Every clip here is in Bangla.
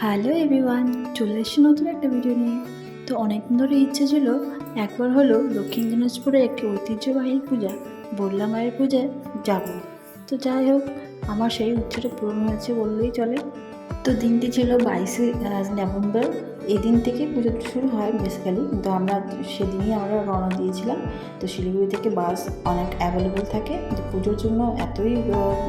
হ্যালো এভরিওয়ান, চলে এসেছি নতুন একটা ভিডিও নিয়ে। তো অনেকদিন ধরে ইচ্ছে ছিল একবার হলো দক্ষিণ দিনাজপুরে একটি ঐতিহ্যবাহী পূজা বড়লা মায়ের পূজায় যাব। তো যাই হোক, আমার সেই ইচ্ছেটা পূরণ হয়েছে বললেই চলে। তো দিনটি ছিল 22শে নভেম্বর। এই দিন থেকে পুজো শুরু হয় বেসিক্যালি, কিন্তু সেদিনই আমরা রওনা দিয়েছিলাম। তো শিলিগুড়ি থেকে বাস অনেক অ্যাভেলেবেল থাকে, তো পুজোর জন্য এতই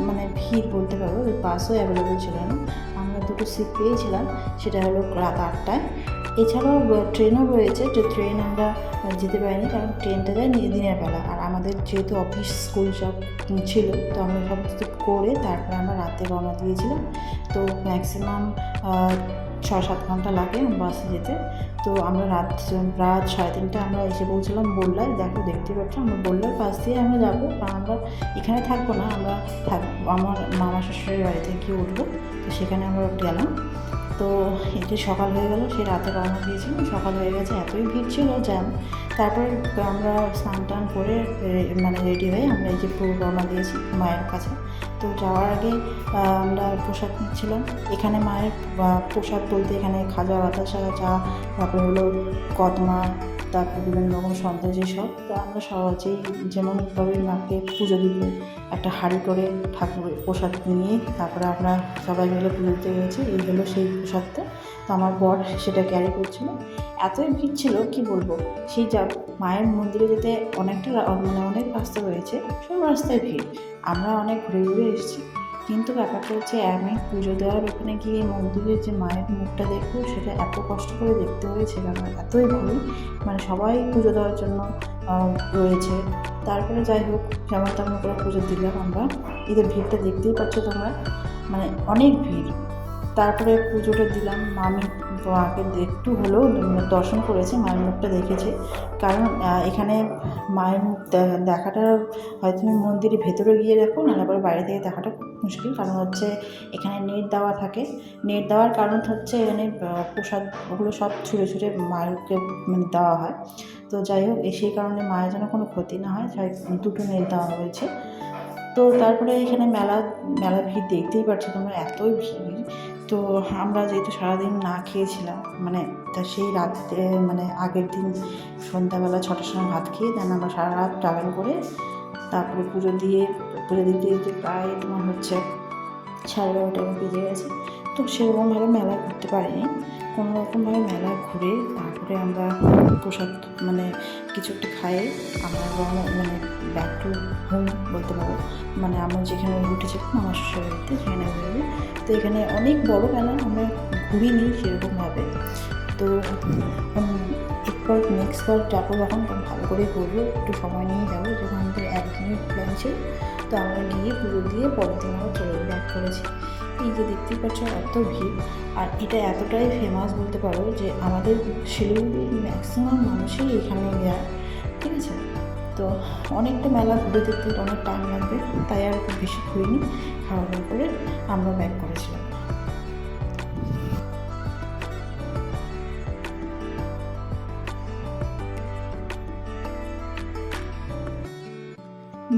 মানে ভিড় বলতে পারো, বাসও অ্যাভেলেবেল ছিল না। আমরা দুটো সিট পেয়েছিলাম, সেটা হলো রাত 8টায়। এছাড়াও ট্রেনও রয়েছে, যে ট্রেন আমরা যেতে পারিনি, কারণ ট্রেনটা যায় দিনের বেলা, আর আমাদের যেহেতু অফিস স্কুল সব ছিল, তো আমরা সমস্ত করে তারপরে আমরা রাতে রওনা দিয়েছিলাম। তো ম্যাক্সিমাম 6-7 ঘন্টা লাগে বাসে যেতে। তো আমরা রাত 3:30 আমরা এসে পৌঁছলাম বড়লায়। দেখতে পাচ্ছ আমরা বড়লার পাশ দিয়ে আমরা যাবো, কারণ আমরা এখানে থাকবো না, আমরা আমার মামা শ্বশুরের বাড়িতে গিয়ে উঠবো। তো সেখানে আমরা গেলাম। তো এটি সকাল হয়ে গেল, সে রাতে রওনা দিয়েছিলাম, সকাল হয়ে গেছে, এতই ভিড় ছিল জ্যাম। তারপরে আমরা স্নান টান করে রেডি হয়ে আমরা এই যে পুরো রওনা দিয়েছি মায়ের কাছে। তো যাওয়ার আগে আমরা প্রসাদ নিচ্ছিলাম। এখানে মায়ের প্রসাদ বলতে এখানে খাজা বাতাসা চা, তারপরে হলো কদমা, তারপর বিভিন্ন রকম সন্দেশ সব। তো আমরা সহজেই যেমনভাবে মাকে পুজো দিতে একটা হাঁড়ি করে ঠাকুরের প্রসাদ নিয়ে তারপরে আমরা সবাই মিলে পুজো দিতে গেছি। এই হলো সেই প্রসাদটা। তো আমার বর সেটা ক্যারি করছিল। এতই ভিড় ছিল কি বলবো। সেই মায়ের মন্দিরে যেতে অনেক রাস্তা রয়েছে, সব রাস্তায় ভিড়। আমরা অনেক ঘুরে ঘুরে এসেছি, কিন্তু ব্যাপারটা হচ্ছে আমি পুজো দেওয়ার ওখানে গিয়ে মন্দিরের যে মায়ের মুখটা দেখবো, সেটা এত কষ্ট করে দেখতে হয়েছে, কারণ এতই ভিড়, সবাই পুজো দেওয়ার জন্য রয়েছে। তারপরে যাই হোক, যেমন তেমন করে পুজো দিলাম আমরা। এদের ভিড়টা দেখতেই পাচ্ছ তোমরা, অনেক ভিড়। তারপরে পুজোটা দিলাম। আমি মাকে একটু হলেও দর্শন করেছি, মায়ের মুখটা দেখেছি। কারণ এখানে মায়ের মুখ দেখাটা হয়তো তুমি মন্দিরের ভেতরে গিয়ে দেখো, না আবার বাইরে থেকে দেখাটা খুব মুশকিল। কারণ হচ্ছে এখানে নেট দেওয়া থাকে। নেট দেওয়ার কারণ হচ্ছে এখানে প্রসাদ ওগুলো সব ছুঁড়ে ছুঁড়ে মায়েরকে দেওয়া হয়। তো যাই হোক, সেই কারণে মায়ের যেন কোনো ক্ষতি না হয়, তাই দুটো নেট দেওয়া হয়েছে। তো তারপরে এখানে মেলা ভিড় দেখতেই পাচ্ছ তোমরা, এতই ভিড়। তো আমরা যেহেতু সারাদিন না খেয়েছিলাম, তা সেই রাতে আগের দিন সন্ধ্যাবেলা 6টার সময় ভাত খেয়ে দেন আমরা সারা রাত ট্রাভেল করে তারপরে পুজো দিতে দিতে প্রায় তোমার হচ্ছে 12:30 বেজে গেছে। তো সেরকমভাবে মেলায় ঘুরতে পারিনি। কোনো রকমভাবে মেলা ঘুরে তারপরে আমরা প্রসাদ কিছু একটা খাইয়ে আমরা ব্যাক টু হোম বলতে পারো। আমরা যেখানে উঠেছিলাম আমার শ্বশুর বাড়িতে, সেখানে বেরোবে। তো এখানে অনেক বড় মেলা, আমরা ঘুরিনি সেরকমভাবে। তো নেক্সট বার যাবো যখন, ভালো করে ঘুরবো, একটু সময় নিয়ে যাবো, যখন আমাদের একদিনের প্ল্যান ছিল। তো আমরা গিয়ে পুজো দিয়ে পরের দিন আমরা চলে ব্যাক করেছি। এই যে দেখতেই পাচ্ছ এত ভিড়, আর এটা এতটাই ফেমাস বলতে পারো যে আমাদের শিলিগুড়ির ম্যাক্সিমাম মানুষই এখানে যায়, ঠিক আছে। তো অনেকটা মেলা ঘুরে দেখতে অনেক টাইম লাগবে, তাই আর খুব বেশি ঘুরিনি। খাওয়া দাওয়া করে আমরা ব্যাক করেছিলাম।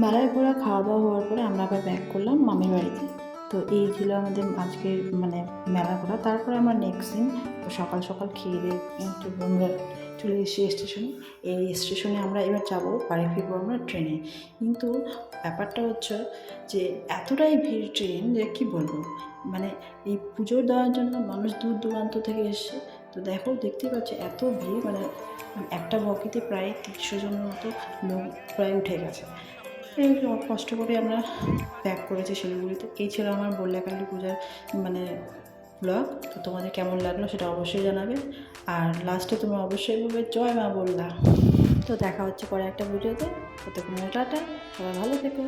মেলায় ঘোরা খাওয়া দাওয়া হওয়ার পরে আমরা আবার ব্যাক করলাম মামির বাড়িতে। তো এই ছিল আমাদের আজকের মেলা ঘোরা। তারপরে আমরা নেক্সট দিন সকাল সকাল খেয়ে দিয়ে একটু আমরা চলে এসেছি স্টেশনে। এই স্টেশনে আমরা এবার যাবো, বাড়ি ফিরবো আমরা ট্রেনে। কিন্তু ব্যাপারটা হচ্ছে যে এতটাই ভিড় ট্রেন, যে কী বলবো, এই পুজো দেওয়ার জন্য মানুষ দূর দূরান্ত থেকে এসছে। তো দেখতেই পাচ্ছি এত ভিড়, একটা বগিতে প্রায় 300 জনের মতো লোক প্রায় উঠে গেছে। এই কষ্ট করে আমরা ব্যাক করেছি শিলিগুড়িতে। এই ছিল আমার বড়লা কালী পূজার ব্লগ। তো তোমাদের কেমন লাগলো সেটা অবশ্যই জানাবে, আর লাস্টে তোমরা অবশ্যই বলবে জয় মা বড়লা। তো দেখা হচ্ছে পরে একটা ভিডিওতে। ততক্ষণ টাটা, সবাই ভালো থেকো।